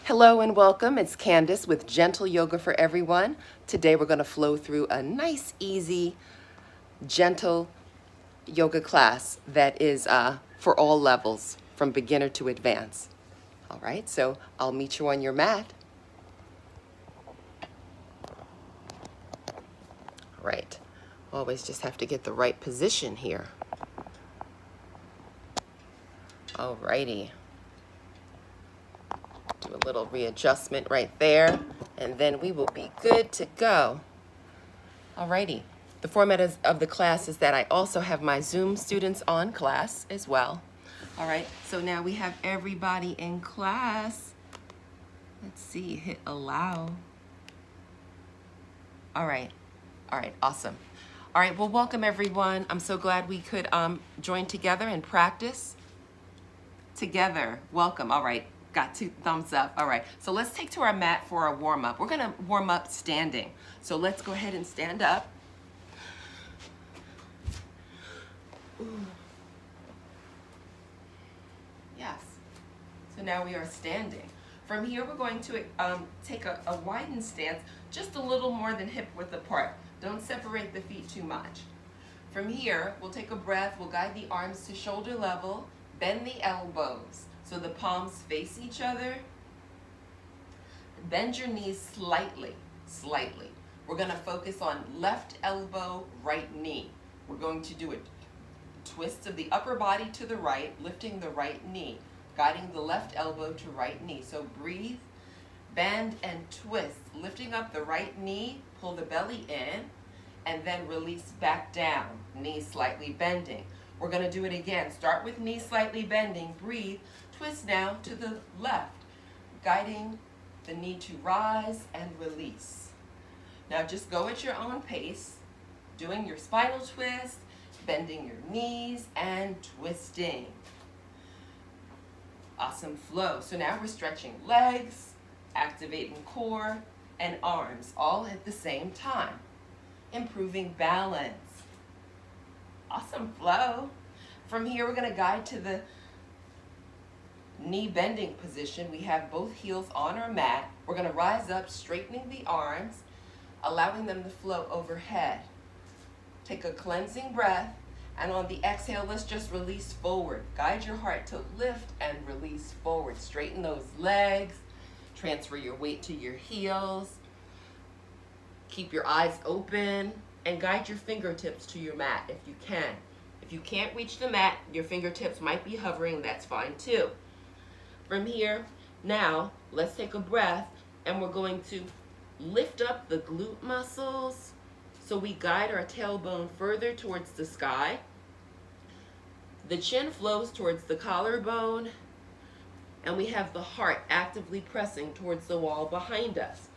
Hello and welcome. It's Candace with Gentle Yoga for Everyone. Today we're going to flow through a nice, easy, gentle yoga class that is for all levels, from beginner to advanced. All right, so I'll meet you on your mat. All right, always just have to get the right position here. All righty. Do a little readjustment right there, and then we will be good to go. Alrighty. The format of the class is that I also have my Zoom students on class as well. All right, so now we have everybody in class. Let's see, hit allow. All right, awesome. All right, well, welcome everyone. I'm so glad we could join together and practice together. Welcome, all right. Got 2 thumbs up. All right, so let's take to our mat for our warm up. We're gonna warm up standing. So let's go ahead and stand up. Ooh. Yes, so now we are standing. From here, we're going to take a widened stance, just a little more than hip width apart. Don't separate the feet too much. From here, we'll take a breath, we'll guide the arms to shoulder level, bend the elbows. So the palms face each other. Bend your knees slightly. We're going to focus on left elbow, right knee. We're going to do a twist of the upper body to the right, lifting the right knee, guiding the left elbow to right knee. So breathe, bend, and twist. Lifting up the right knee, pull the belly in, and then release back down, knee slightly bending. We're going to do it again. Start with knee slightly bending, breathe, twist now to the left, guiding the knee to rise and release. Now just go at your own pace, doing your spinal twist, bending your knees, and twisting. Awesome flow. So now we're stretching legs, activating core and arms, all at the same time, improving balance. Awesome flow. From here, we're going to guide to the knee bending position. We have both heels on our mat. We're going to rise up, straightening the arms, allowing them to flow overhead. Take a cleansing breath, and on the exhale, let's just release forward. Guide your heart to lift and release forward. Straighten those legs, transfer your weight to your heels. Keep your eyes open and guide your fingertips to your mat if you can. If you can't reach the mat, your fingertips might be hovering, that's fine too. From here, now, let's take a breath, and we're going to lift up the glute muscles so we guide our tailbone further towards the sky. The chin flows towards the collarbone, and we have the heart actively pressing towards the wall behind us.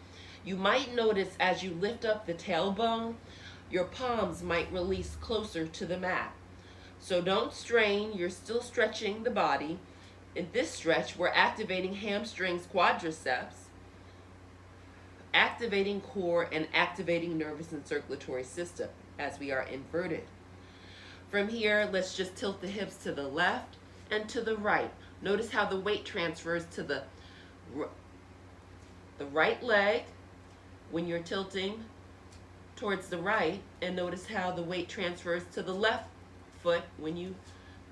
You might notice as you lift up the tailbone, your palms might release closer to the mat. So don't strain, you're still stretching the body. In this stretch, we're activating hamstrings, quadriceps, activating core, and activating nervous and circulatory system as we are inverted. From here, let's just tilt the hips to the left and to the right. Notice how the weight transfers to the right leg when you're tilting towards the right, and notice how the weight transfers to the left foot when you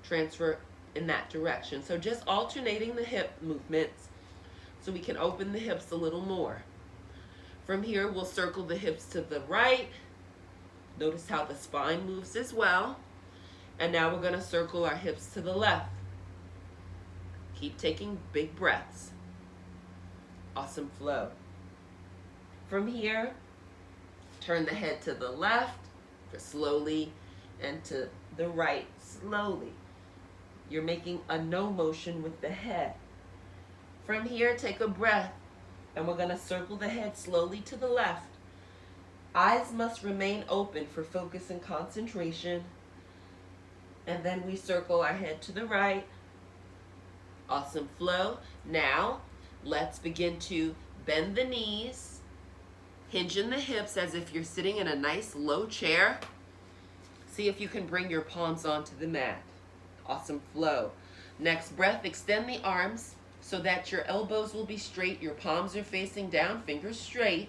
transfer in that direction. So just alternating the hip movements so we can open the hips a little more. From here, we'll circle the hips to the right. Notice how the spine moves as well. And now we're going to circle our hips to the left. Keep taking big breaths. Awesome flow. From here, turn the head to the left slowly and to the right slowly. You're making a no motion with the head. From here, take a breath, and we're going to circle the head slowly to the left. Eyes must remain open for focus and concentration. And then we circle our head to the right. Awesome flow. Now, let's begin to bend the knees, hinge in the hips as if you're sitting in a nice low chair. See if you can bring your palms onto the mat. Awesome flow. Next breath, extend the arms so that your elbows will be straight, your palms are facing down, fingers straight.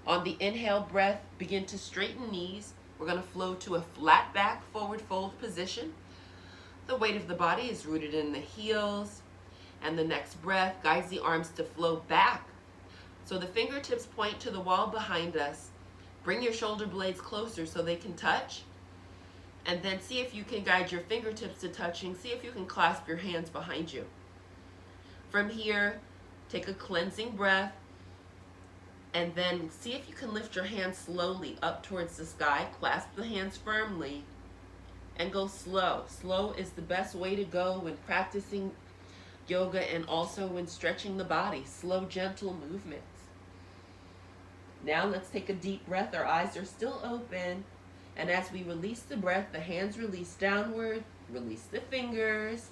On the inhale breath, begin to straighten knees. We're going to flow to a flat back forward fold position. The weight of the body is rooted in the heels. And the next breath guides the arms to flow back. So the fingertips point to the wall behind us. Bring your shoulder blades closer so they can touch. And then see if you can guide your fingertips to touching. See if you can clasp your hands behind you. From here, take a cleansing breath. And then see if you can lift your hands slowly up towards the sky. Clasp the hands firmly and go slow. Slow is the best way to go when practicing yoga and also when stretching the body. Slow, gentle movements. Now let's take a deep breath. Our eyes are still open. And as we release the breath, the hands release downward. Release the fingers.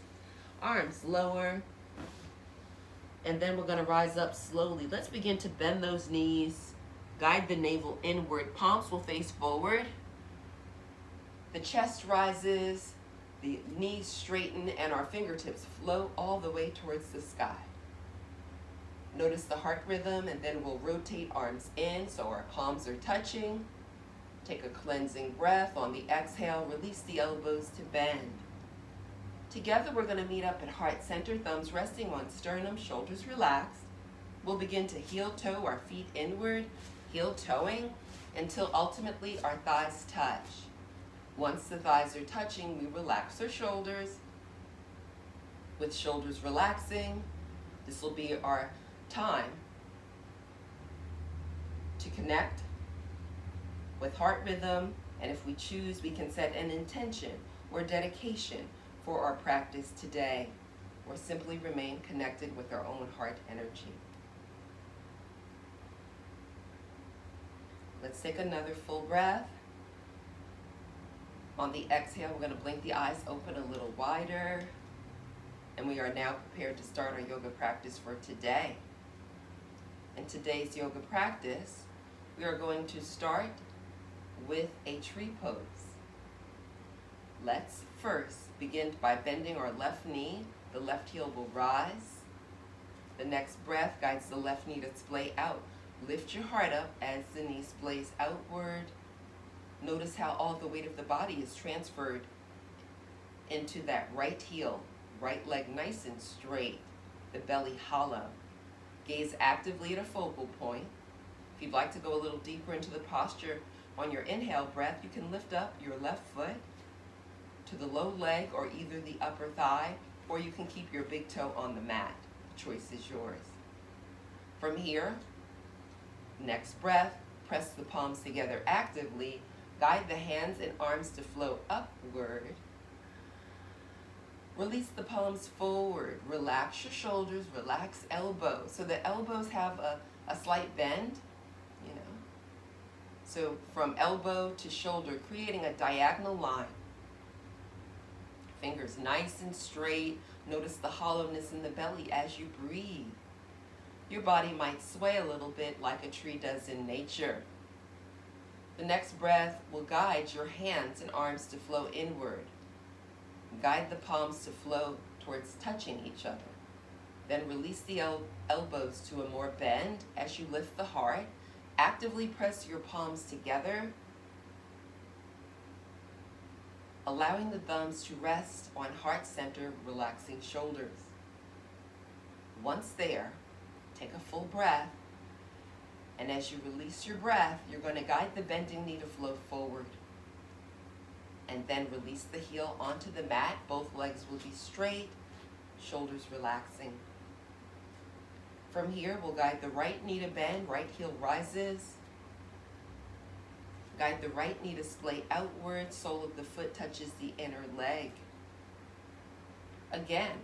Arms lower. And then we're going to rise up slowly. Let's begin to bend those knees. Guide the navel inward. Palms will face forward. The chest rises. The knees straighten and our fingertips flow all the way towards the sky. Notice the heart rhythm, and then we'll rotate arms in so our palms are touching. Take a cleansing breath. On the exhale, release the elbows to bend. Together we're going to meet up at heart center, thumbs resting on sternum, shoulders relaxed. We'll begin to heel toe our feet inward, heel toeing, until ultimately our thighs touch. Once the thighs are touching, we relax our shoulders. With shoulders relaxing, this will be our time to connect with heart rhythm, and if we choose, we can set an intention or dedication for our practice today, or simply remain connected with our own heart energy. Let's take another full breath. On the exhale, we're going to blink the eyes open a little wider, and we are now prepared to start our yoga practice for today. In today's yoga practice, we are going to start with a tree pose. Let's first begin by bending our left knee. The left heel will rise. The next breath guides the left knee to splay out. Lift your heart up as the knee splays outward. Notice how all the weight of the body is transferred into that right heel. Right leg nice and straight. The belly hollow. Gaze actively at a focal point. If you'd like to go a little deeper into the posture, on your inhale breath, you can lift up your left foot to the low leg or either the upper thigh, or you can keep your big toe on the mat. The choice is yours. From here, next breath, press the palms together actively. Guide the hands and arms to flow upward. Release the palms forward. Relax your shoulders, relax elbows. So the elbows have a slight bend, you know. So from elbow to shoulder, creating a diagonal line. Fingers nice and straight. Notice the hollowness in the belly as you breathe. Your body might sway a little bit like a tree does in nature. The next breath will guide your hands and arms to flow inward. Guide the palms to flow towards touching each other. Then release the elbows to a more bend as you lift the heart. Actively press your palms together, allowing the thumbs to rest on heart center, relaxing shoulders. Once there, take a full breath, and as you release your breath, you're going to guide the bending knee to flow forward. And then release the heel onto the mat. Both legs will be straight, shoulders relaxing. From here, we'll guide the right knee to bend, right heel rises. Guide the right knee to splay outward, sole of the foot touches the inner leg. Again,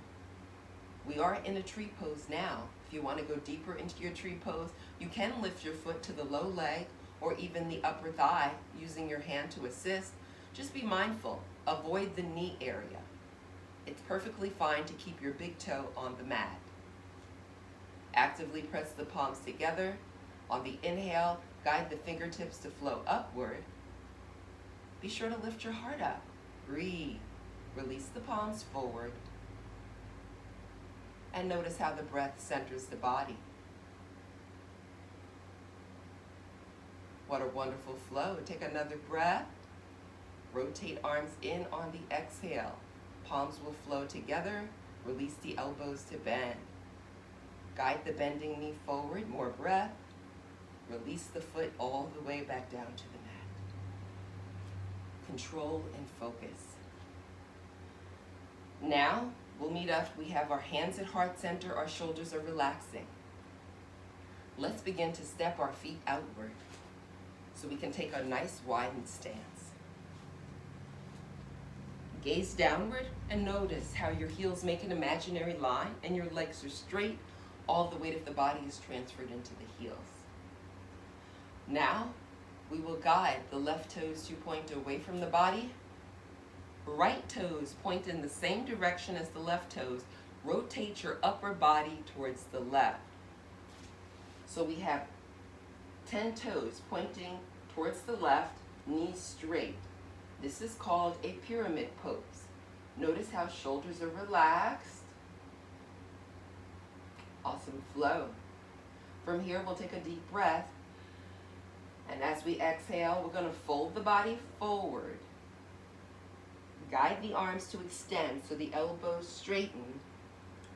we are in a tree pose now. If you want to go deeper into your tree pose, you can lift your foot to the low leg or even the upper thigh using your hand to assist. Just be mindful, avoid the knee area. It's perfectly fine to keep your big toe on the mat. Actively press the palms together. On the inhale, guide the fingertips to flow upward. Be sure to lift your heart up. Breathe. Release the palms forward. And notice how the breath centers the body. What a wonderful flow. Take another breath. Rotate arms in on the exhale. Palms will flow together. Release the elbows to bend. Guide the bending knee forward. More breath. Release the foot all the way back down to the mat. Control and focus. Now, we'll meet up. We have our hands at heart center. Our shoulders are relaxing. Let's begin to step our feet outward so we can take a nice widened stance. Gaze downward and notice how your heels make an imaginary line and your legs are straight. All the weight of the body is transferred into the heels. Now, we will guide the left toes to point away from the body. Right toes point in the same direction as the left toes. Rotate your upper body towards the left. So we have 10 toes pointing towards the left, knees straight. This is called a pyramid pose. Notice how shoulders are relaxed. Awesome flow. From here, we'll take a deep breath. And as we exhale, we're going to fold the body forward. Guide the arms to extend so the elbows straighten.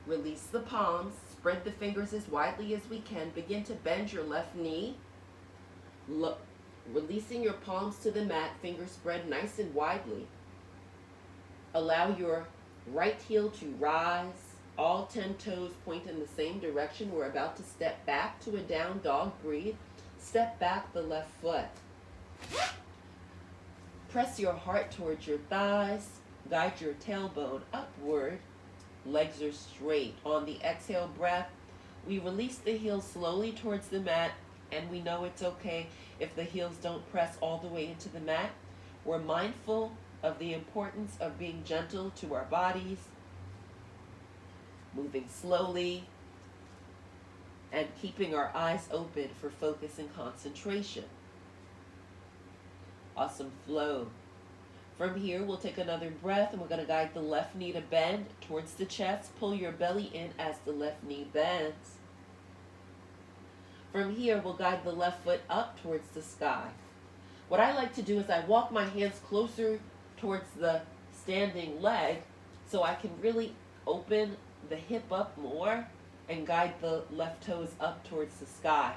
Release the palms. Spread the fingers as widely as we can. Begin to bend your left knee. Releasing your palms to the mat, fingers spread nice and widely. Allow your right heel to rise. All 10 toes point in the same direction. We're about to step back to a down dog. Breathe. Step back the left foot. Press your heart towards your thighs. Guide your tailbone upward. Legs are straight. On the exhale breath, we release the heels slowly towards the mat, and we know it's okay if the heels don't press all the way into the mat. We're mindful of the importance of being gentle to our bodies, moving slowly, and keeping our eyes open for focus and concentration. Awesome flow. From here, we'll take another breath, and we're going to guide the left knee to bend towards the chest. Pull your belly in as the left knee bends. From here, we'll guide the left foot up towards the sky. What I like to do is I walk my hands closer towards the standing leg so I can really open the hip up more and guide the left toes up towards the sky.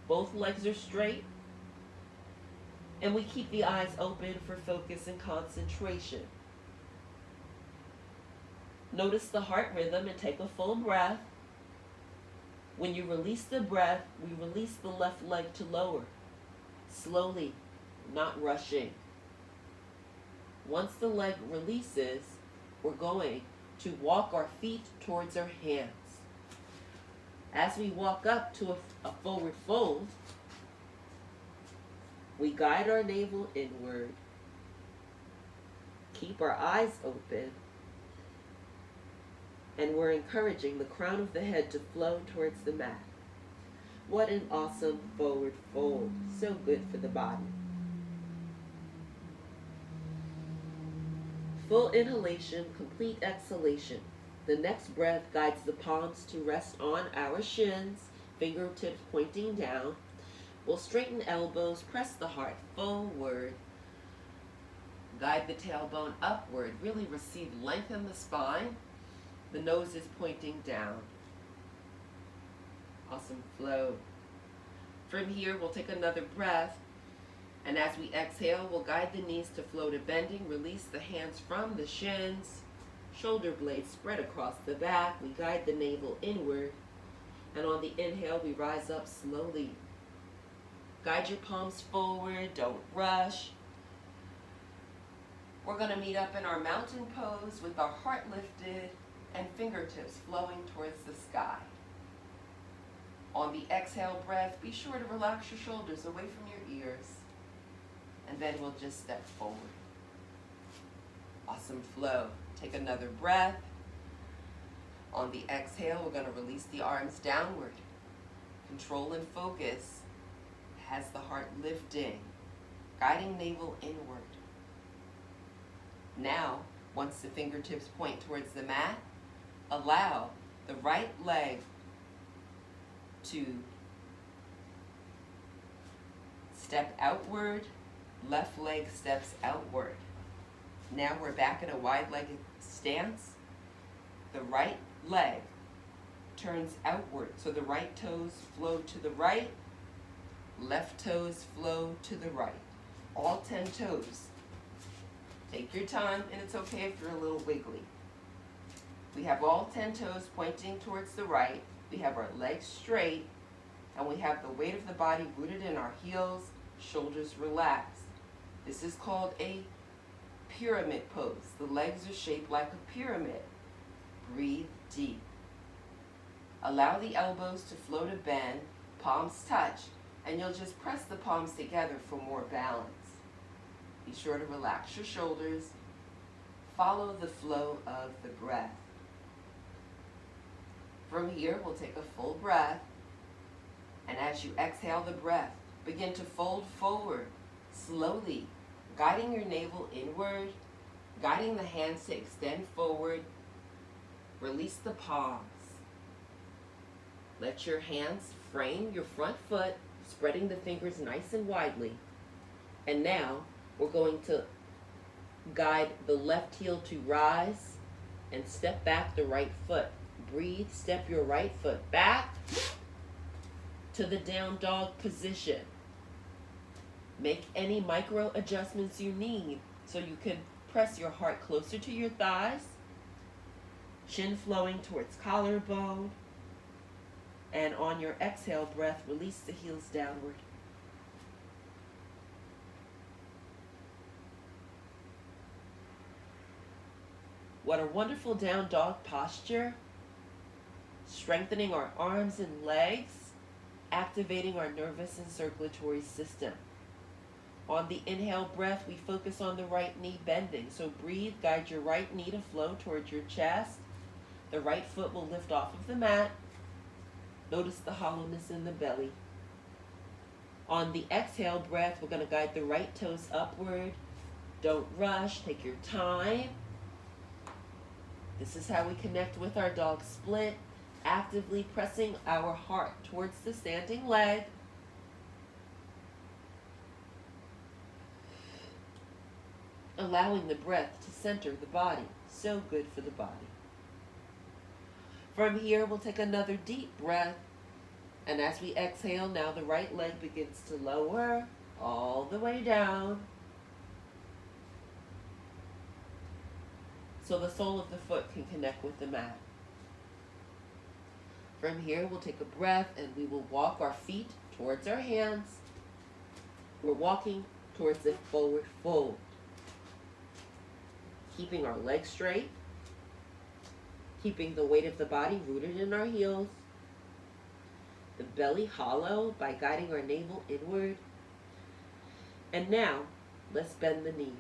Both legs are straight, and we keep the eyes open for focus and concentration. Notice the heart rhythm and take a full breath. When you release the breath, we release the left leg to lower. Slowly, not rushing. Once the leg releases, we're going to walk our feet towards our hands. As we walk up to a forward fold, we guide our navel inward. Keep our eyes open. And we're encouraging the crown of the head to flow towards the mat. What an awesome forward fold. So good for the body. Full inhalation, complete exhalation. The next breath guides the palms to rest on our shins, fingertips pointing down. We'll straighten elbows, press the heart forward. Guide the tailbone upward. Really receive length in the spine. The nose is pointing down. Awesome flow. From here, we'll take another breath. And as we exhale, we'll guide the knees to flow to bending. Release the hands from the shins. Shoulder blades spread across the back. We guide the navel inward. And on the inhale, we rise up slowly. Guide your palms forward. Don't rush. We're going to meet up in our mountain pose with our heart lifted and fingertips flowing towards the sky. On the exhale breath, be sure to relax your shoulders away from your ears. And then we'll just step forward. Awesome flow. Take another breath. On the exhale, we're going to release the arms downward. Control and focus has the heart lifting, guiding navel inward. Now, once the fingertips point towards the mat, allow the right leg to step outward, left leg steps outward. Now we're back in a wide-legged stance. The right leg turns outward, so the right toes flow to the right, left toes flow to the right. All 10 toes. Take your time, and it's okay if you're a little wiggly. We have all 10 toes pointing towards the right. We have our legs straight, and we have the weight of the body rooted in our heels, shoulders relaxed. This is called a pyramid pose. The legs are shaped like a pyramid. Breathe deep. Allow the elbows to flow to bend, palms touch, and you'll just press the palms together for more balance. Be sure to relax your shoulders. Follow the flow of the breath. From here, we'll take a full breath, and as you exhale the breath, begin to fold forward slowly, guiding your navel inward, guiding the hands to extend forward. Release the palms. Let your hands frame your front foot, spreading the fingers nice and widely. And now we're going to guide the left heel to rise and step back the right foot. Breathe, step your right foot back to the down dog position. Make any micro adjustments you need so you can press your heart closer to your thighs, chin flowing towards collarbone, and on your exhale breath, release the heels downward. What a wonderful down dog posture. Strengthening our arms and legs, activating our nervous and circulatory system. On the inhale breath, we focus on the right knee bending. So breathe, guide your right knee to flow towards your chest. The right foot will lift off of the mat. Notice the hollowness in the belly. On the exhale breath, we're going to guide the right toes upward. Don't rush, take your time. This is how we connect with our dog split, actively pressing our heart towards the standing leg. Allowing the breath to center the body. So good for the body. From here, we'll take another deep breath. And as we exhale, now the right leg begins to lower all the way down. So the sole of the foot can connect with the mat. From here, we'll take a breath and we will walk our feet towards our hands. We're walking towards the forward fold. Keeping our legs straight. Keeping the weight of the body rooted in our heels. The belly hollow by guiding our navel inward. And now, let's bend the knees.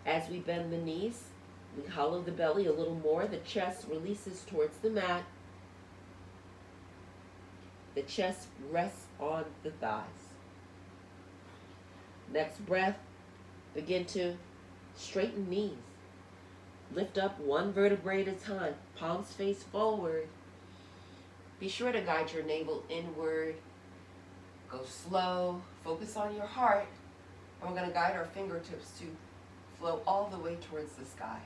As we bend the knees, we hollow the belly a little more. The chest releases towards the mat. The chest rests on the thighs. Next breath, begin to straighten knees. Lift up one vertebrae at a time. Palms face forward. Be sure to guide your navel inward. Go slow. Focus on your heart. And we're going to guide our fingertips to flow all the way towards the sky.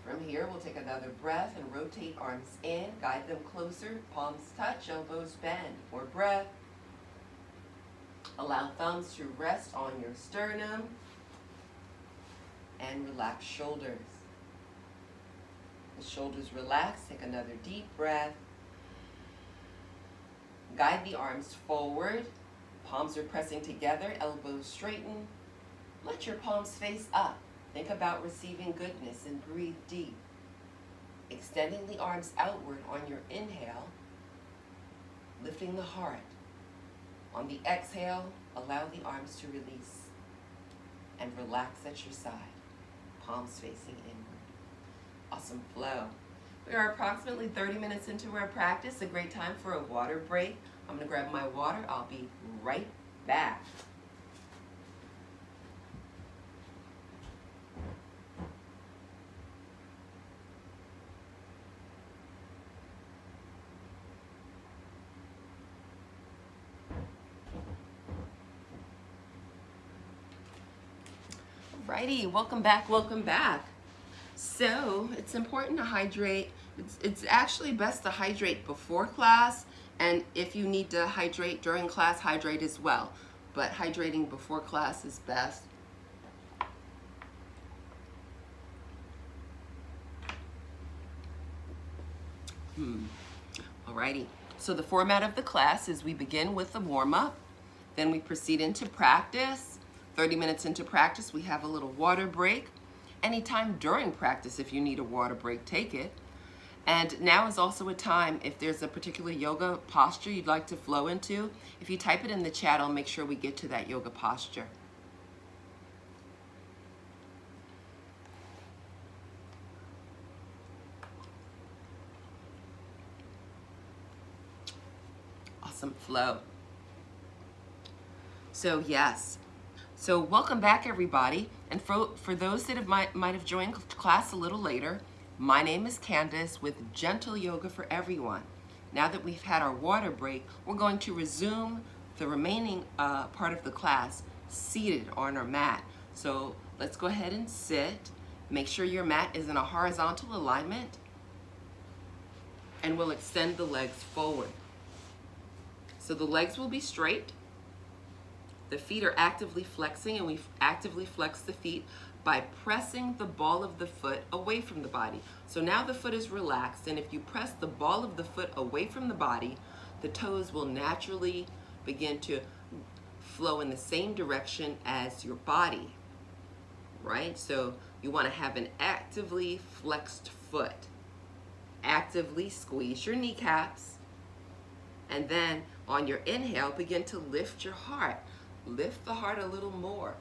From here, we'll take another breath and rotate arms in. Guide them closer. Palms touch, elbows bend. More breath. Allow thumbs to rest on your sternum. And relax shoulders. The shoulders relax. Take another deep breath. Guide the arms forward. Palms are pressing together, elbows straighten. Let your palms face up. Think about receiving goodness and breathe deep. Extending the arms outward on your inhale, lifting the heart. On the exhale, allow the arms to release and relax at your side, palms facing inward. Awesome flow. We are approximately 30 minutes into our practice, a great time for a water break. I'm going to grab my water. I'll be right back. Alrighty, welcome back, welcome back. So it's important to hydrate. It's actually best to hydrate before class, and if you need to hydrate during class, hydrate as well. But hydrating before class is best. Alrighty, so the format of the class is we begin with the warm-up, then we proceed into practice. 30 minutes into practice, we have a little water break. Anytime during practice, if you need a water break, take it. And now is also a time, if there's a particular yoga posture you'd like to flow into, if you type it in the chat, I'll make sure we get to that yoga posture. Awesome flow. So yes. So welcome back, everybody. And for those that might have joined class a little later, my name is Candace with Gentle Yoga for Everyone. Now that we've had our water break, we're going to resume the remaining part of the class seated on our mat. So let's go ahead and sit. Make sure your mat is in a horizontal alignment, and we'll extend the legs forward. So the legs will be straight. The feet are actively flexing, and we actively flex the feet by pressing the ball of the foot away from the body. So now the foot is relaxed, and if you press the ball of the foot away from the body, the toes will naturally begin to flow in the same direction as your body, right? So you want to have an actively flexed foot. Actively squeeze your kneecaps, and then on your inhale, begin to lift your heart. Lift the heart a little more.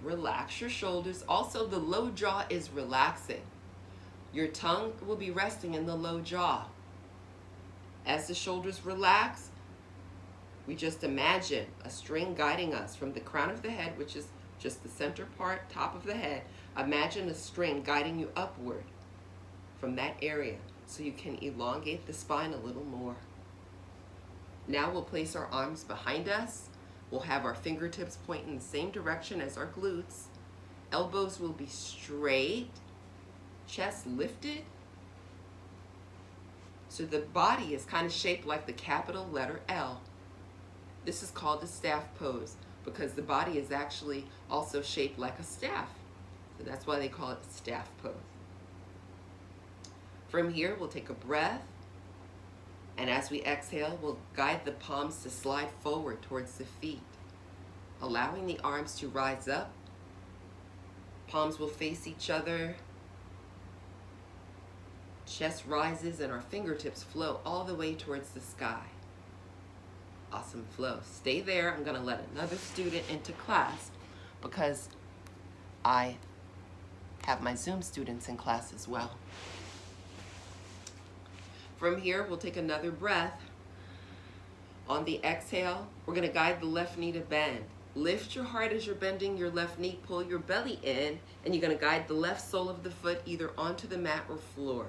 Relax your shoulders. Also, the low jaw is relaxing. Your tongue will be resting in the low jaw. As the shoulders relax, we just imagine a string guiding us from the crown of the head, which is just the center part, top of the head. Imagine a string guiding you upward from that area so you can elongate the spine a little more. Now we'll place our arms behind us. We'll have our fingertips point in the same direction as our glutes. Elbows will be straight, chest lifted. So the body is kind of shaped like the capital letter L. This is called the staff pose because the body is actually also shaped like a staff. So that's why they call it staff pose. From here, we'll take a breath. And as we exhale, we'll guide the palms to slide forward towards the feet, allowing the arms to rise up. Palms will face each other. Chest rises and our fingertips flow all the way towards the sky. Awesome flow. Stay there. I'm going to let another student into class because I have my Zoom students in class as well. From here, we'll take another breath. On the exhale, we're going to guide the left knee to bend. Lift your heart as you're bending your left knee. Pull your belly in, and you're going to guide the left sole of the foot either onto the mat or floor.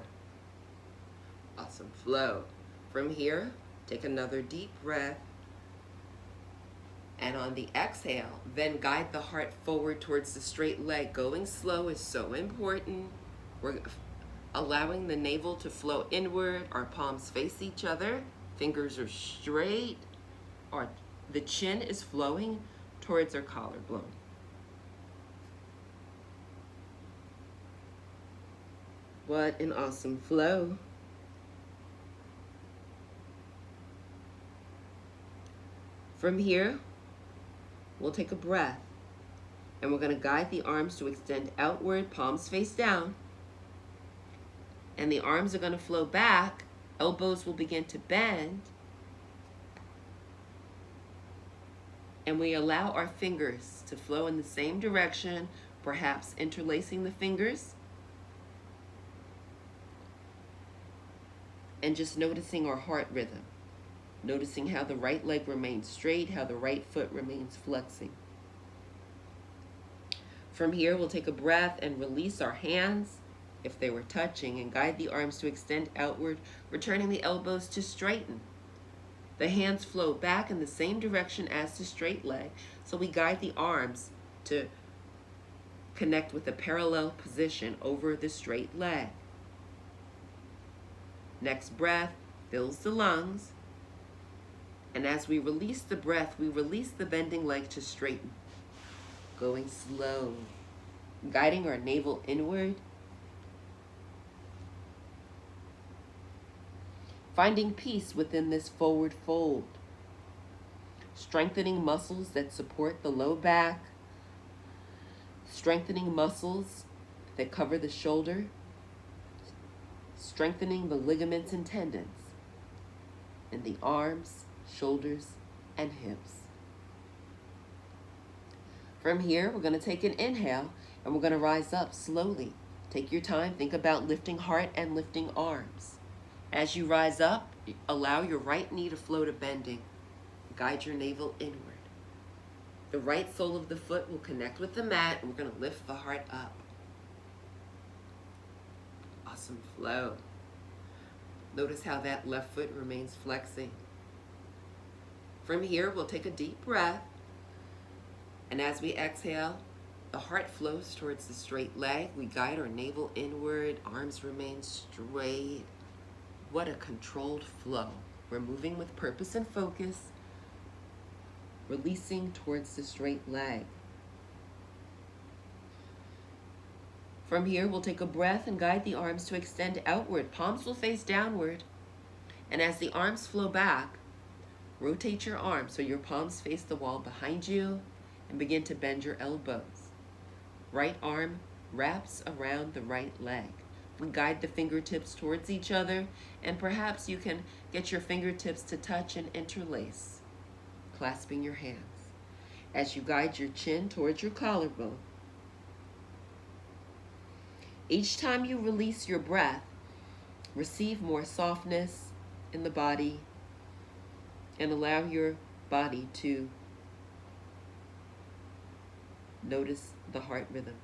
Awesome flow. From here, take another deep breath. And on the exhale, then guide the heart forward towards the straight leg. Going slow is so important. We're allowing the navel to flow inward. Our palms face each other. Fingers are straight. The chin is flowing towards our collarbone. What an awesome flow. From here, we'll take a breath. And we're going to guide the arms to extend outward, palms face down. And the arms are going to flow back. Elbows will begin to bend. And we allow our fingers to flow in the same direction, perhaps interlacing the fingers. And just noticing our heart rhythm. Noticing how the right leg remains straight, how the right foot remains flexing. From here, we'll take a breath and release our hands if they were touching, and guide the arms to extend outward, returning the elbows to straighten. The hands flow back in the same direction as the straight leg, so we guide the arms to connect with a parallel position over the straight leg. Next breath fills the lungs. And as we release the breath, we release the bending leg to straighten. Going slow, guiding our navel inward. Finding peace within this forward fold. Strengthening muscles that support the low back. Strengthening muscles that cover the shoulder. Strengthening the ligaments and tendons in the arms, shoulders, and hips. From here, we're going to take an inhale and we're going to rise up slowly. Take your time. Think about lifting heart and lifting arms. As you rise up, allow your right knee to flow to bending. Guide your navel inward. The right sole of the foot will connect with the mat, and we're going to lift the heart up. Awesome flow. Notice how that left foot remains flexing. From here, we'll take a deep breath. And as we exhale, the heart flows towards the straight leg. We guide our navel inward. Arms remain straight. What a controlled flow. We're moving with purpose and focus. Releasing towards the straight leg. From here, we'll take a breath and guide the arms to extend outward. Palms will face downward. And as the arms flow back, rotate your arms so your palms face the wall behind you and begin to bend your elbows. Right arm wraps around the right leg. We guide the fingertips towards each other, and perhaps you can get your fingertips to touch and interlace, clasping your hands. As you guide your chin towards your collarbone, each time you release your breath, receive more softness in the body and allow your body to notice the heart rhythm.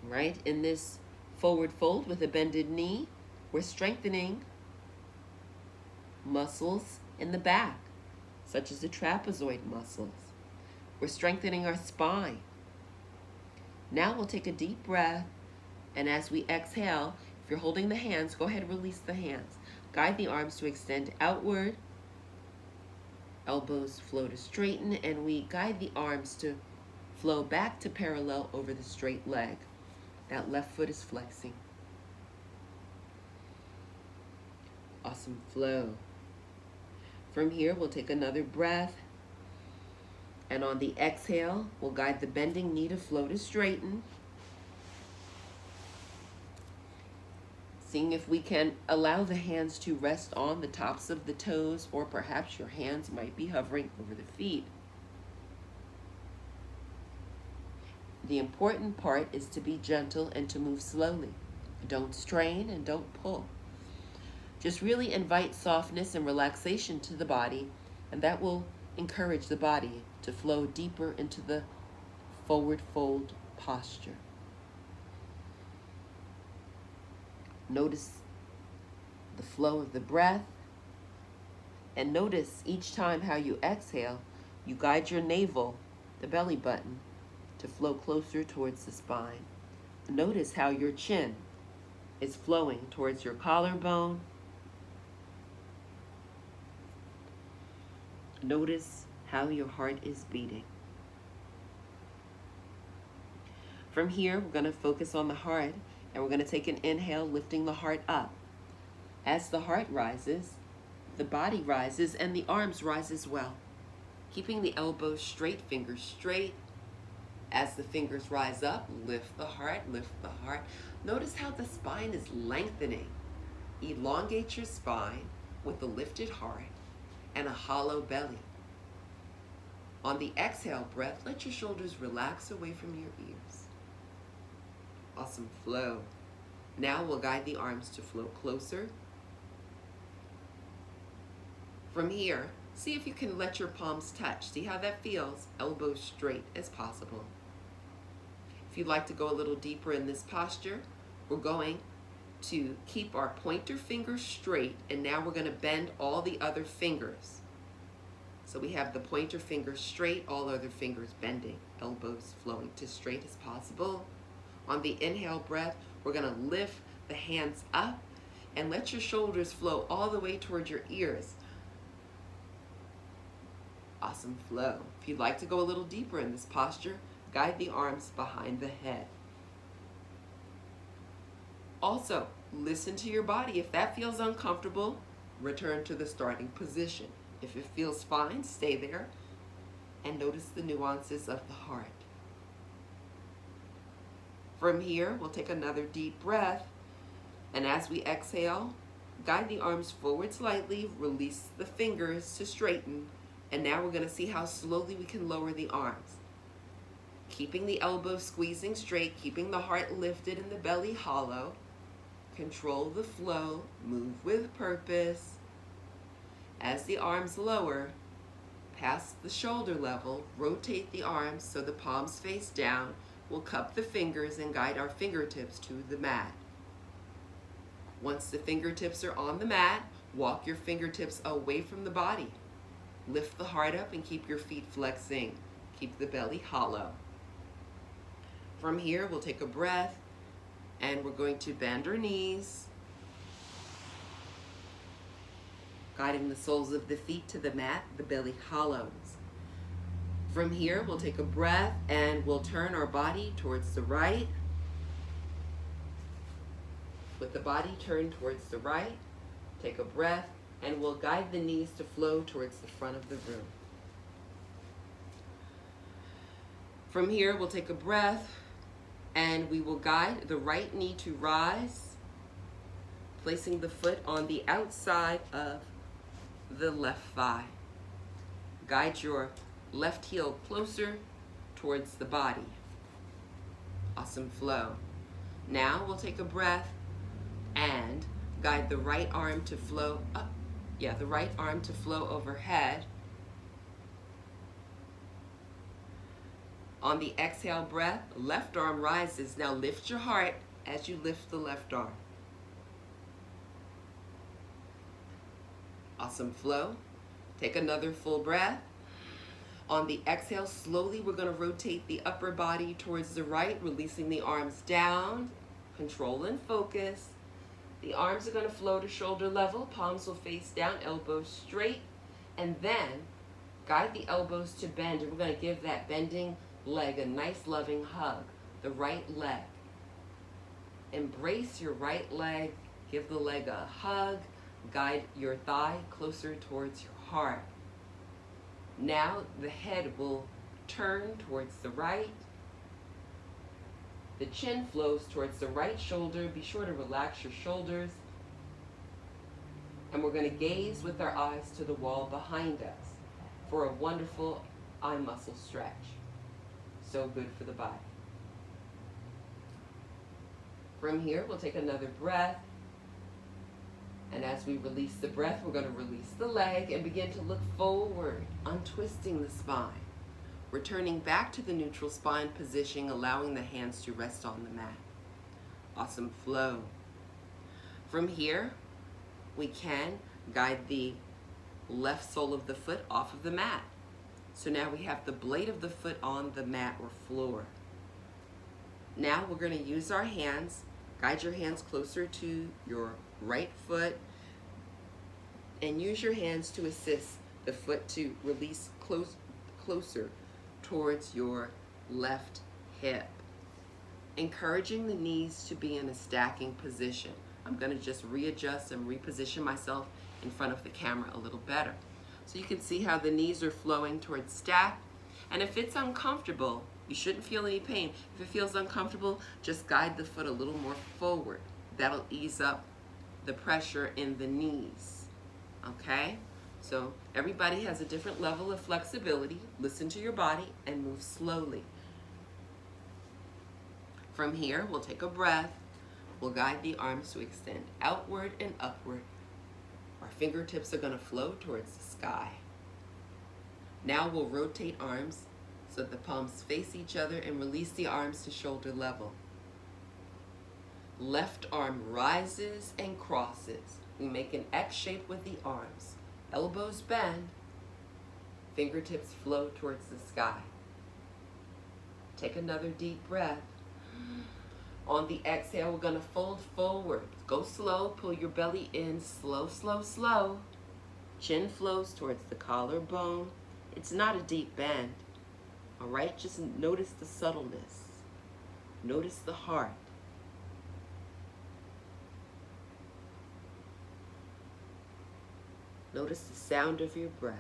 Right? In this forward fold with a bended knee, we're strengthening muscles in the back, such as the trapezoid muscles. We're strengthening our spine. Now we'll take a deep breath, and as we exhale, if you're holding the hands, go ahead and release the hands. Guide the arms to extend outward. Elbows flow to straighten, and we guide the arms to flow back to parallel over the straight leg. That left foot is flexing. Awesome flow. From here, we'll take another breath. And on the exhale, we'll guide the bending knee to flow to straighten. Seeing if we can allow the hands to rest on the tops of the toes, or perhaps your hands might be hovering over the feet. The important part is to be gentle and to move slowly. Don't strain and don't pull. Just really invite softness and relaxation to the body, and that will encourage the body to flow deeper into the forward fold posture. Notice the flow of the breath, and notice each time how you exhale, you guide your navel, the belly button, to flow closer towards the spine. Notice how your chin is flowing towards your collarbone. Notice how your heart is beating. From here, we're going to focus on the heart, and we're going to take an inhale, lifting the heart up. As the heart rises, the body rises, and the arms rise as well. Keeping the elbows straight, fingers straight. As the fingers rise up, lift the heart, lift the heart. Notice how the spine is lengthening. Elongate your spine with a lifted heart and a hollow belly. On the exhale breath, let your shoulders relax away from your ears. Awesome flow. Now we'll guide the arms to flow closer. From here, see if you can let your palms touch. See how that feels? Elbows straight as possible. If you'd like to go a little deeper in this posture, we're going to keep our pointer finger straight, and now we're going to bend all the other fingers. So we have the pointer finger straight, all other fingers bending, elbows flowing to straight as possible. On the inhale breath, we're going to lift the hands up and let your shoulders flow all the way towards your ears. Awesome flow. If you'd like to go a little deeper in this posture, guide the arms behind the head. Also, listen to your body. If that feels uncomfortable, return to the starting position. If it feels fine, stay there and notice the nuances of the heart. From here, we'll take another deep breath, and as we exhale, guide the arms forward slightly, release the fingers to straighten, and now we're going to see how slowly we can lower the arms. Keeping the elbows squeezing straight, keeping the heart lifted and the belly hollow. Control the flow, move with purpose. As the arms lower, past the shoulder level, rotate the arms so the palms face down. We'll cup the fingers and guide our fingertips to the mat. Once the fingertips are on the mat, walk your fingertips away from the body. Lift the heart up and keep your feet flexing. Keep the belly hollow. From here, we'll take a breath, and we're going to bend our knees, guiding the soles of the feet to the mat, the belly hollows. From here, we'll take a breath and we'll turn our body towards the right. With the body turned towards the right, take a breath and we'll guide the knees to flow towards the front of the room. From here, we'll take a breath and we will guide the right knee to rise, placing the foot on the outside of the left thigh. Guide your left heel closer towards the body. Awesome flow. Now we'll take a breath and guide the right arm to flow up. The right arm to flow overhead. On the exhale breath, left arm rises. Now lift your heart as you lift the left arm. Awesome flow. Take another full breath. On the exhale, slowly we're going to rotate the upper body towards the right, releasing the arms down. Control and focus. The arms are going to flow to shoulder level. Palms will face down, elbows straight. And then guide the elbows to bend. And we're going to give that bending leg a nice loving hug. The right leg. Embrace your right leg. Give the leg a hug. Guide your thigh closer towards your heart. Now the head will turn towards the right. The chin flows towards the right shoulder. Be sure to relax your shoulders. And we're going to gaze with our eyes to the wall behind us for a wonderful eye muscle stretch. So good for the body. From here, we'll take another breath. And as we release the breath, we're going to release the leg and begin to look forward, untwisting the spine. Returning back to the neutral spine position, allowing the hands to rest on the mat. Awesome flow. From here, we can guide the left sole of the foot off of the mat. So now we have the blade of the foot on the mat or floor. Now we're going to use our hands. Guide your hands closer to your right foot and use your hands to assist the foot to release closer towards your left hip. Encouraging the knees to be in a stacking position. I'm going to just readjust and reposition myself in front of the camera a little better. So you can see how the knees are flowing towards stack. And if it's uncomfortable, you shouldn't feel any pain. If it feels uncomfortable, just guide the foot a little more forward. That'll ease up the pressure in the knees. Okay? So everybody has a different level of flexibility. Listen to your body and move slowly. From here, we'll take a breath. We'll guide the arms to extend outward and upward. Our fingertips are going to flow towards the sky. Now we'll rotate arms so the palms face each other and release the arms to shoulder level. Left arm rises and crosses. We make an X shape with the arms. Elbows bend. Fingertips flow towards the sky. Take another deep breath. On the exhale, we're going to fold forward. Go slow. Pull your belly in. Slow, slow, slow. Chin flows towards the collarbone. It's not a deep bend. All right? Just notice the subtleness. Notice the heart. Notice the sound of your breath.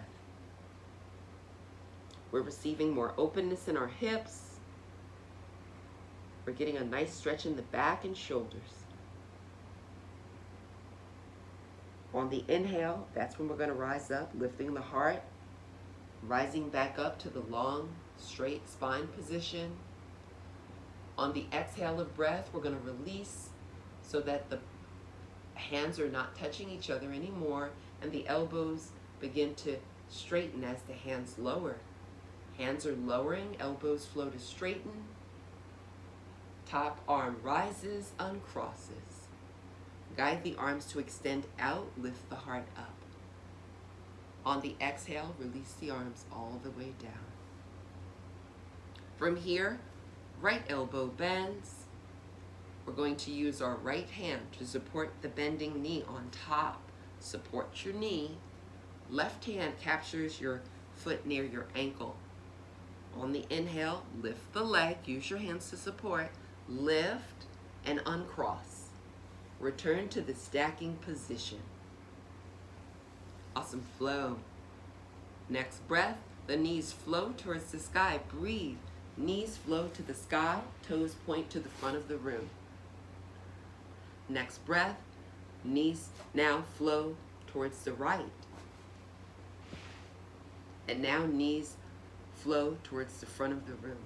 We're receiving more openness in our hips. We're getting a nice stretch in the back and shoulders. On the inhale, that's when we're going to rise up, lifting the heart, rising back up to the long, straight spine position. On the exhale of breath, we're going to release so that the hands are not touching each other anymore, and the elbows begin to straighten as the hands lower. Hands are lowering, elbows flow to straighten. Top arm rises, uncrosses. Guide the arms to extend out, lift the heart up. On the exhale, release the arms all the way down. From here, right elbow bends. We're going to use our right hand to support the bending knee on top. Support your knee. Left hand captures your foot near your ankle. On the inhale, lift the leg. Use your hands to support. Lift and uncross. Return to the stacking position. Awesome flow. Next breath, the knees flow towards the sky. Breathe. Knees flow to the sky. Toes point to the front of the room. Next breath, knees now flow towards the right. And now knees flow towards the front of the room.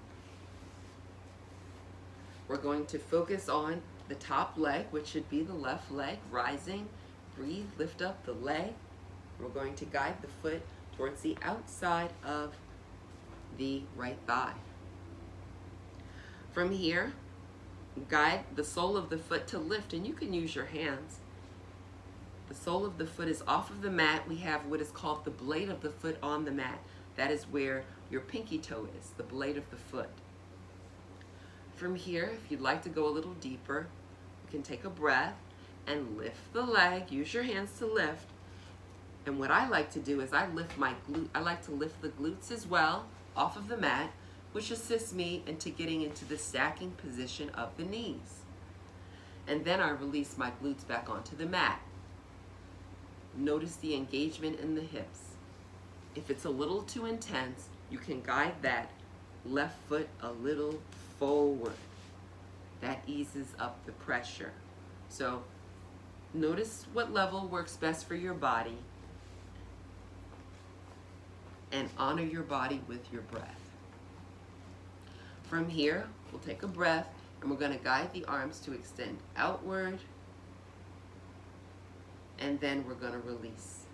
We're going to focus on the top leg, which should be the left leg, rising. Breathe, lift up the leg. We're going to guide the foot towards the outside of the right thigh. From here, guide the sole of the foot to lift, and you can use your hands. The sole of the foot is off of the mat. We have what is called the blade of the foot on the mat. That is where your pinky toe is, the blade of the foot. From here, if you'd like to go a little deeper, you can take a breath and lift the leg. Use your hands to lift. And what I like to do is I like to lift the glutes as well off of the mat, which assists me into getting into the stacking position of the knees. And then I release my glutes back onto the mat. Notice the engagement in the hips. If it's a little too intense, you can guide that left foot a little forward. That eases up the pressure. So notice what level works best for your body and honor your body with your breath. From here, we'll take a breath and we're going to guide the arms to extend outward, and then we're going to release.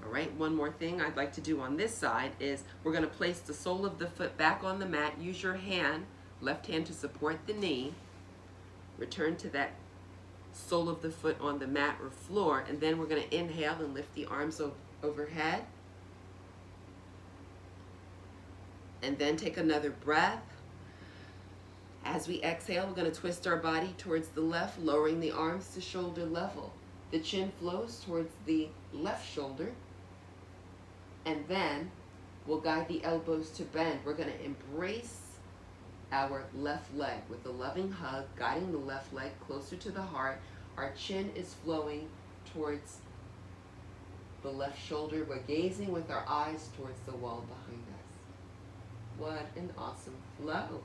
All right, one more thing I'd like to do on this side is we're going to place the sole of the foot back on the mat. Use your hand, left hand, to support the knee. Return to that sole of the foot on the mat or floor, and then we're going to inhale and lift the arms overhead. And then take another breath. As we exhale, we're going to twist our body towards the left, lowering the arms to shoulder level. The chin flows towards the left shoulder. And then we'll guide the elbows to bend. We're going to embrace our left leg with a loving hug, guiding the left leg closer to the heart. Our chin is flowing towards the left shoulder. We're gazing with our eyes towards the wall behind us. What an awesome flow.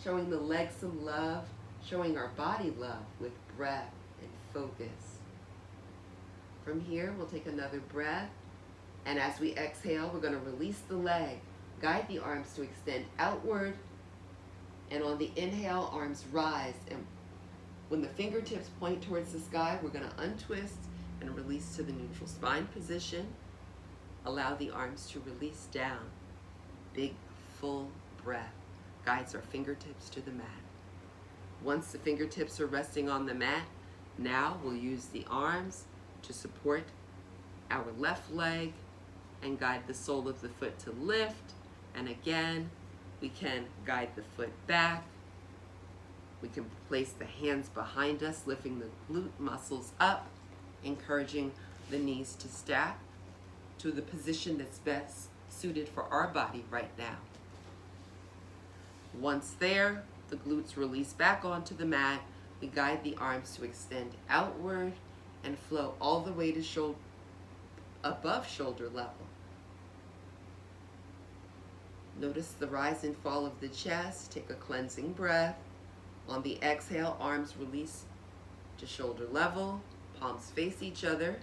Showing the legs some love, showing our body love with breath and focus. From here, we'll take another breath. And as we exhale, we're going to release the leg. Guide the arms to extend outward. And on the inhale, arms rise. And when the fingertips point towards the sky, we're going to untwist and release to the neutral spine position. Allow the arms to release down. Big, full breath guides our fingertips to the mat. Once the fingertips are resting on the mat, now we'll use the arms to support our left leg and guide the sole of the foot to lift. And again, we can guide the foot back. We can place the hands behind us, lifting the glute muscles up, encouraging the knees to stack to the position that's best suited for our body right now. Once there, the glutes release back onto the mat. We guide the arms to extend outward and flow all the way to above shoulder level. Notice the rise and fall of the chest. Take a cleansing breath. On the exhale, arms release to shoulder level, palms face each other.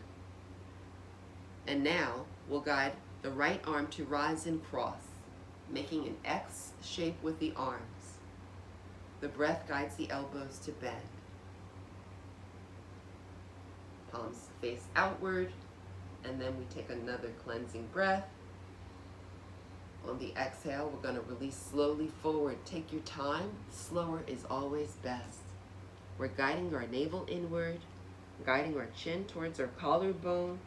And now we'll guide the right arm to rise and cross, making an X shape with the arms. The breath guides the elbows to bend. Palms face outward, and then we take another cleansing breath. On the exhale, we're going to release slowly forward. Take your time. Slower is always best. We're guiding our navel inward, guiding our chin towards our collarbone.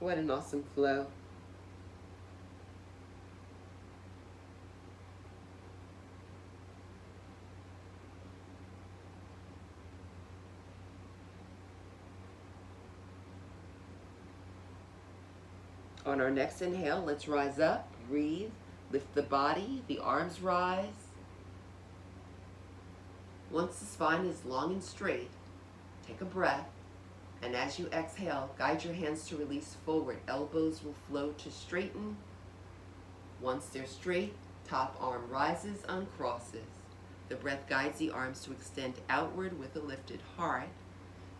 What an awesome flow. On our next inhale, let's rise up, breathe, lift the body, the arms rise. Once the spine is long and straight, take a breath, and as you exhale, guide your hands to release forward. Elbows will flow to straighten. Once they're straight, top arm rises, uncrosses. The breath guides the arms to extend outward with a lifted heart,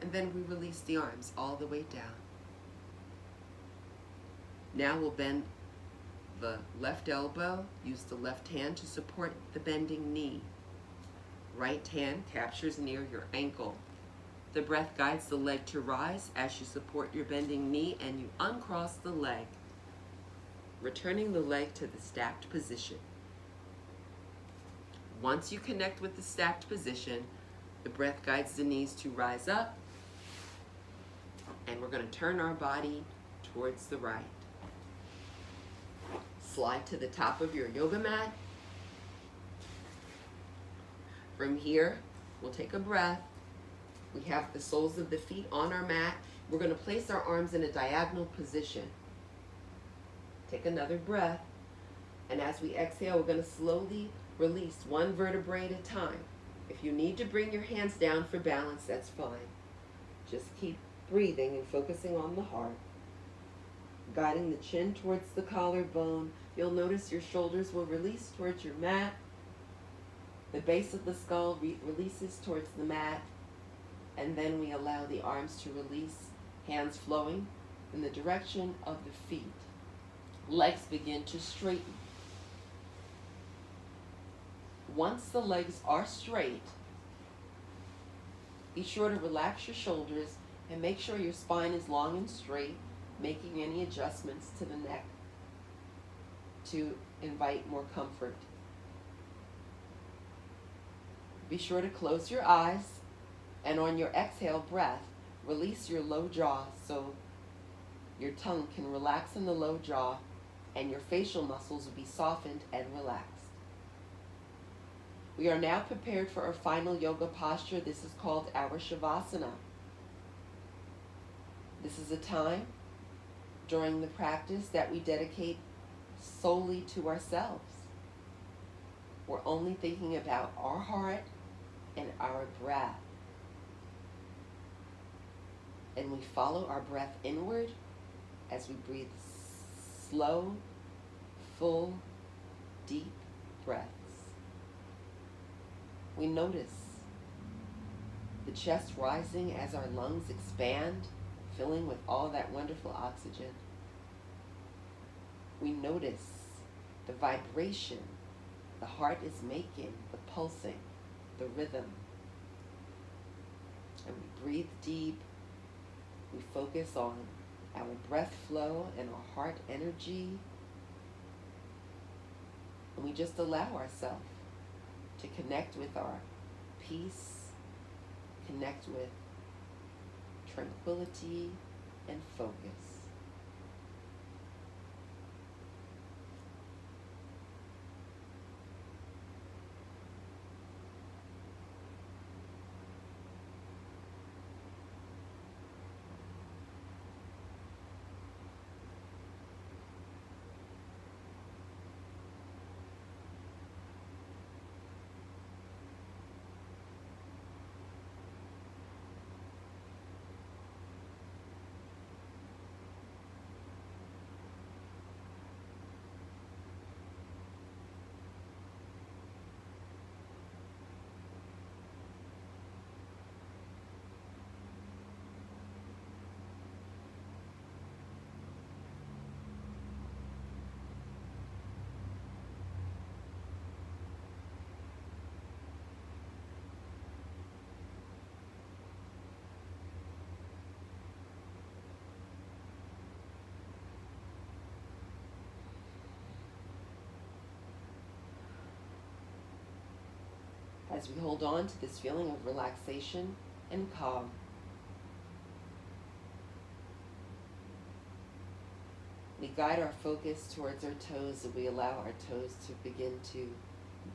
and then we release the arms all the way down. Now we'll bend the left elbow, use the left hand to support the bending knee. Right hand captures near your ankle. The breath guides the leg to rise as you support your bending knee and you uncross the leg, returning the leg to the stacked position. Once you connect with the stacked position, the breath guides the knees to rise up, and we're going to turn our body towards the right. Slide to the top of your yoga mat. From here, we'll take a breath. We have the soles of the feet on our mat. We're going to place our arms in a diagonal position. Take another breath. And as we exhale, we're going to slowly release one vertebrae at a time. If you need to bring your hands down for balance, that's fine. Just keep breathing and focusing on the heart. Guiding the chin towards the collarbone. You'll notice your shoulders will release towards your mat. The base of the skull releases towards the mat. And then we allow the arms to release, hands flowing in the direction of the feet. Legs begin to straighten. Once the legs are straight, be sure to relax your shoulders and make sure your spine is long and straight, making any adjustments to the neck to invite more comfort. Be sure to close your eyes, and on your exhale breath, release your low jaw so your tongue can relax in the low jaw and your facial muscles will be softened and relaxed. We are now prepared for our final yoga posture. This is called our Shavasana. This is a time during the practice that we dedicate solely to ourselves. We're only thinking about our heart and our breath. And we follow our breath inward as we breathe slow, full, deep breaths. We notice the chest rising as our lungs expand, filling with all that wonderful oxygen. We notice the vibration the heart is making, the pulsing, the rhythm. And we breathe deep. We focus on our breath flow and our heart energy. And we just allow ourselves to connect with our peace, connect with tranquility and focus. As we hold on to this feeling of relaxation and calm, we guide our focus towards our toes and we allow our toes to begin to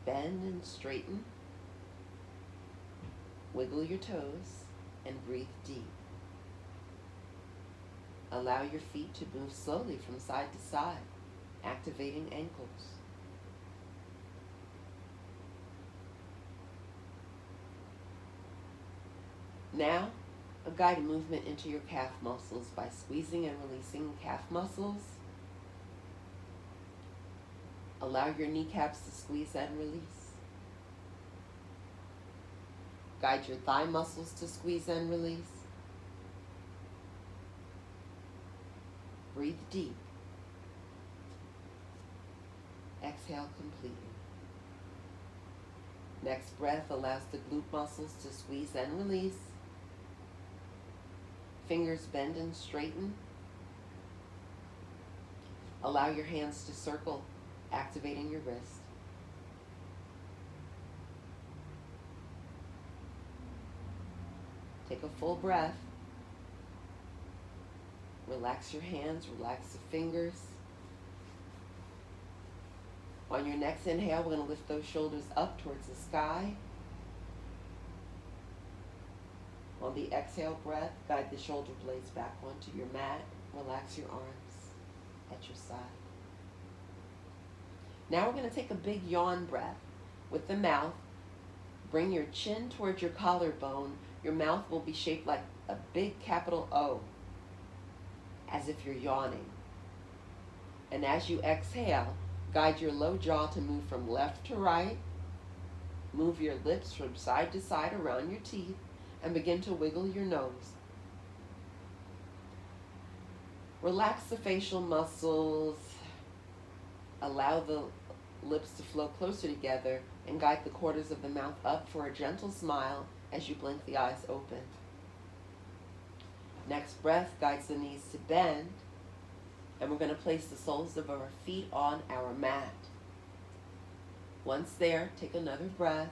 bend and straighten. Wiggle your toes and breathe deep. Allow your feet to move slowly from side to side, activating ankles. Now, a guided movement into your calf muscles by squeezing and releasing calf muscles. Allow your kneecaps to squeeze and release. Guide your thigh muscles to squeeze and release. Breathe deep. Exhale completely. Next breath allows the glute muscles to squeeze and release. Fingers bend and straighten. Allow your hands to circle, activating your wrist. Take a full breath. Relax your hands, relax the fingers. On your next inhale, we're going to lift those shoulders up towards the sky. On the exhale breath, guide the shoulder blades back onto your mat. Relax your arms at your side. Now we're going to take a big yawn breath. With the mouth, bring your chin towards your collarbone. Your mouth will be shaped like a big capital O, as if you're yawning. And as you exhale, guide your low jaw to move from left to right. Move your lips from side to side around your teeth and begin to wiggle your nose. Relax the facial muscles. Allow the lips to flow closer together and guide the corners of the mouth up for a gentle smile as you blink the eyes open. Next breath guides the knees to bend, and we're going to place the soles of our feet on our mat. Once there, take another breath.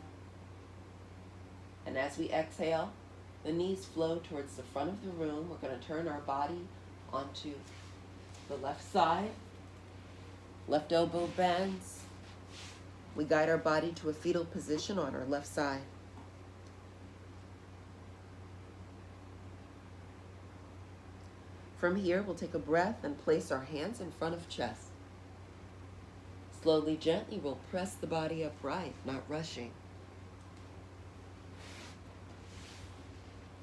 And as we exhale, the knees flow towards the front of the room. We're going to turn our body onto the left side. Left elbow bends. We guide our body to a fetal position on our left side. From here, we'll take a breath and place our hands in front of chest. Slowly, gently, we'll press the body upright, not rushing.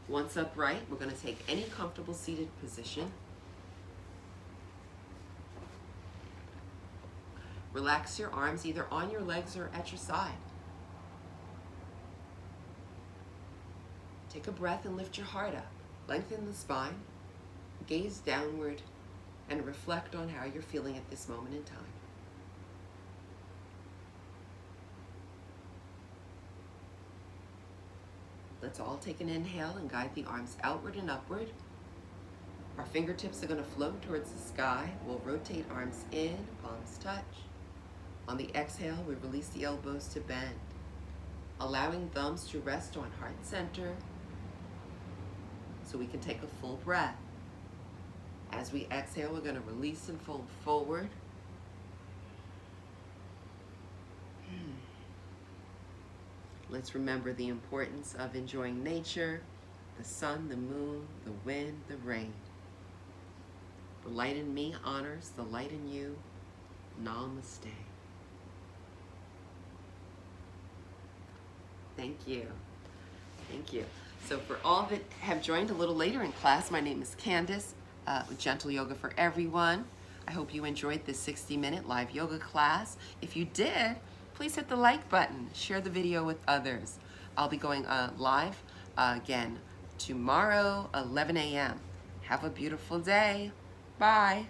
Once upright, we're going to take any comfortable seated position. Relax your arms either on your legs or at your side. Take a breath and lift your heart up. Lengthen the spine. Gaze downward and reflect on how you're feeling at this moment in time. Let's all take an inhale and guide the arms outward and upward. Our fingertips are going to float towards the sky. We'll rotate arms in, palms touch. On the exhale, we release the elbows to bend. allowing thumbs to rest on heart center so we can take a full breath. As we exhale, we're going to release and fold forward. Let's remember the importance of enjoying nature, the sun, the moon, the wind, the rain. The light in me honors the light in you. Namaste. Thank you. Thank you. So for all that have joined a little later in class, my name is Candace, with Gentle Yoga for Everyone. I hope you enjoyed this 60-minute live yoga class. If you did, please hit the like button. Share the video with others. I'll be going live again tomorrow, 11 a.m. Have a beautiful day. Bye.